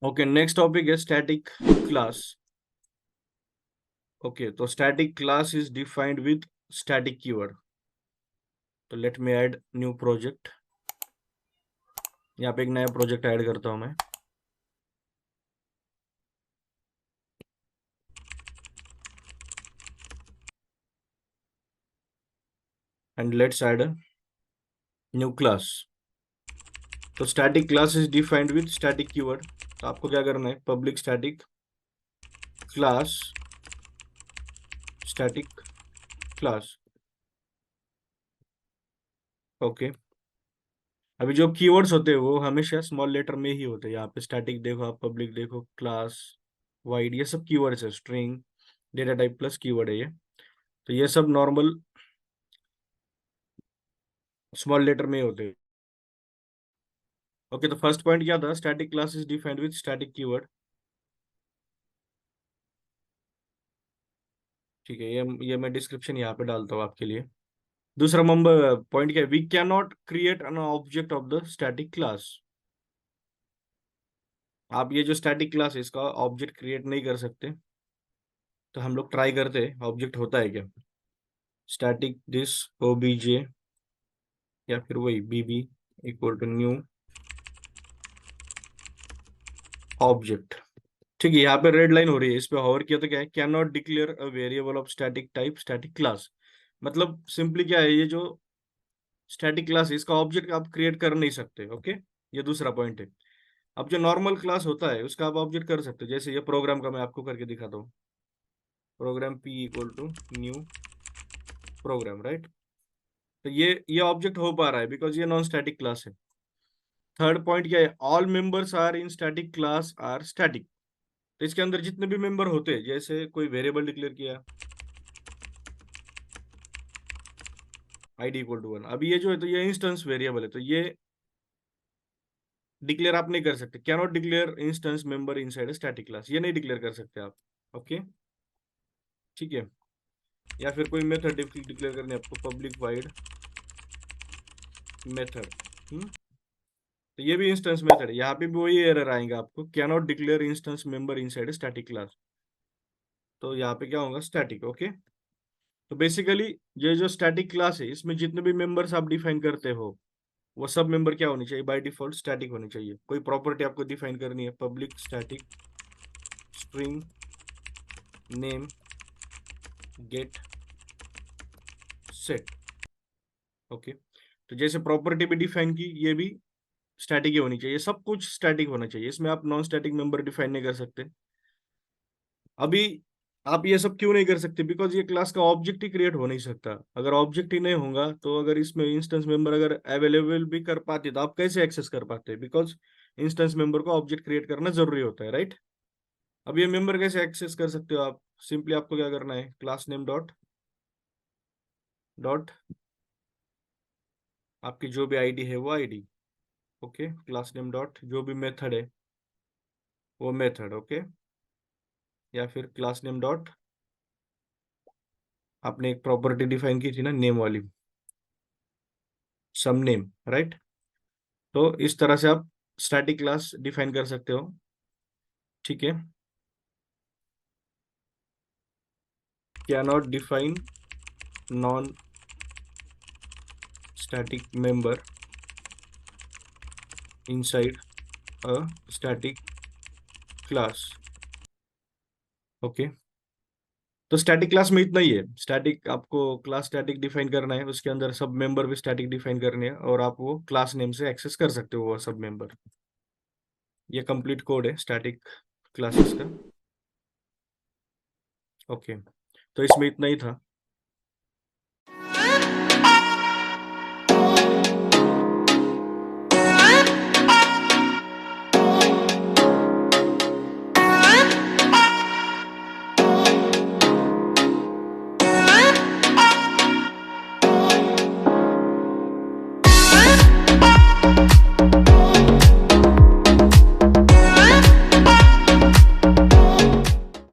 Okay, next topic है static class. Okay, तो static class is defined with static keyword. तो let me add new project. यहाँ पे एक नया प्रोजेक्ट ऐड करता हूं मैं। And let's add new class. तो static class is defined with static keyword. तो आपको क्या करना है, public static class, static class. Okay, अभी जो कीवर्ड्स होते हैं वो हमेशा स्मॉल लेटर में ही होते हैं। यहाँ पे स्टैटिक देखो, आप पब्लिक देखो, क्लास, वाइड, ये सब कीवर्ड्स है। String, data type plus keyword है ये। तो ये सब नॉर्मल स्मॉल लेटर में ही होते हैं। ओके, तो फर्स्ट पॉइंट क्या था, static class is defined with static keyword. ठीक है, ये मैं डिस्क्रिप्शन यहाँ पे डालता हूँ आपके लिए। दूसरा नंबर पॉइंट क्या है, we can not create an object of the static class. आप ये जो स्टैटिक क्लास है इसका ऑब्जेक्ट क्रिएट नहीं कर सकते। तो हम लोग ट्राई करते हैं, ऑब्जेक्ट होता है क्या। स्टैटिक दिस ओबीजे या फिर वही बीबी इक्वल टू न्यू ऑब्जेक्ट। ठीक है, यहाँ पे रेड लाइन हो रही है, इस पे होवर किया तो क्या है, can not declare a variable of static type static class. मतलब सिंपली क्या है, ये जो स्टैटिक क्लास है इसका ऑब्जेक्ट आप क्रिएट कर नहीं सकते। ओके, ये दूसरा पॉइंट है। अब जो नॉर्मल क्लास होता है उसका आप ऑब्जेक्ट कर सकते हो, जैसे ये प्रोग्राम का मैं आपको करके दिखाता हूँ। Program P equal to new program, right. तो ये ऑब्जेक्ट हो पा रहा है बिकॉज ये नॉन स्टैटिक क्लास है। थर्ड पॉइंट क्या है, all members are in static class are static. तो इसके अंदर जितने भी मेंबर होते हैं, जैसे कोई वेरिएबल डिक्लेयर किया आईडी इक्वल टू 1, अभी ये जो है तो ये इंस्टेंस वेरिएबल है, तो ये डिक्लेयर आप नहीं कर सकते। Can not declare instance member inside static class, ये नहीं डिक्लेयर कर सकते आप। ओके, ठीक है। या फिर कोई मेथड डिक्लेयर करनी है आपको, पब्लिक वाइड मेथड। तो ये भी इंस्टेंस मेथड है, यहाँ पे भी वही एरर आएगा आपको, can not declare instance member inside static class. तो यहाँ पे क्या होगा, स्टैटिक। ओके, तो बेसिकली ये जो स्टैटिक क्लास है इसमें जितने भी मेंबर्स आप डिफाइन करते हो वो सब मेंबर क्या होनी चाहिए, बाय डिफॉल्ट स्टैटिक होनी चाहिए। कोई प्रॉपर्टी आपको डिफाइन करनी है, public static string name get set. Okay, तो जैसे प्रॉपर्टी भी डिफाइन की, ये भी स्टैटिक ही होनी चाहिए। सब कुछ स्टैटिक होना चाहिए, इसमें आप नॉन स्टैटिक मेंबर डिफाइन नहीं कर सकते। अभी आप ये सब क्यों नहीं कर सकते, बिकॉज ये क्लास का ऑब्जेक्ट ही क्रिएट हो नहीं सकता। अगर ऑब्जेक्ट ही नहीं होगा तो अगर इसमें इंस्टेंस मेंबर अगर अवेलेबल भी कर पाते तो आप कैसे एक्सेस कर पाते, बिकॉज इंस्टेंस मेंबर को ऑब्जेक्ट क्रिएट करना जरूरी होता है, राइट। अब ये मेंबर कैसे एक्सेस कर सकते हो आप, सिंपली आपको क्या करना है, क्लास नेम डॉट डॉट आपकी जो भी आईडी है वो ID. Okay, class name dot जो भी मेथड है वो मेथड। ओके, या फिर क्लास नेम डॉट आपने एक प्रॉपर्टी डिफाइन की थी ना नेम वाली, सम नेम, राइट। तो इस तरह से आप स्टैटिक क्लास डिफाइन कर सकते हो। ठीक है, can not define non static member inside a static class. Okay, तो स्टैटिक क्लास में इतना ही है। स्टैटिक आपको क्लास स्टैटिक डिफाइन करना है, उसके अंदर सब मेंबर भी स्टैटिक डिफाइन करने हैं और आप वो क्लास नेम से एक्सेस कर सकते हो वो सब मेंबर। ये कंप्लीट कोड है स्टैटिक क्लासेस का। ओके, तो इसमें इतना ही था।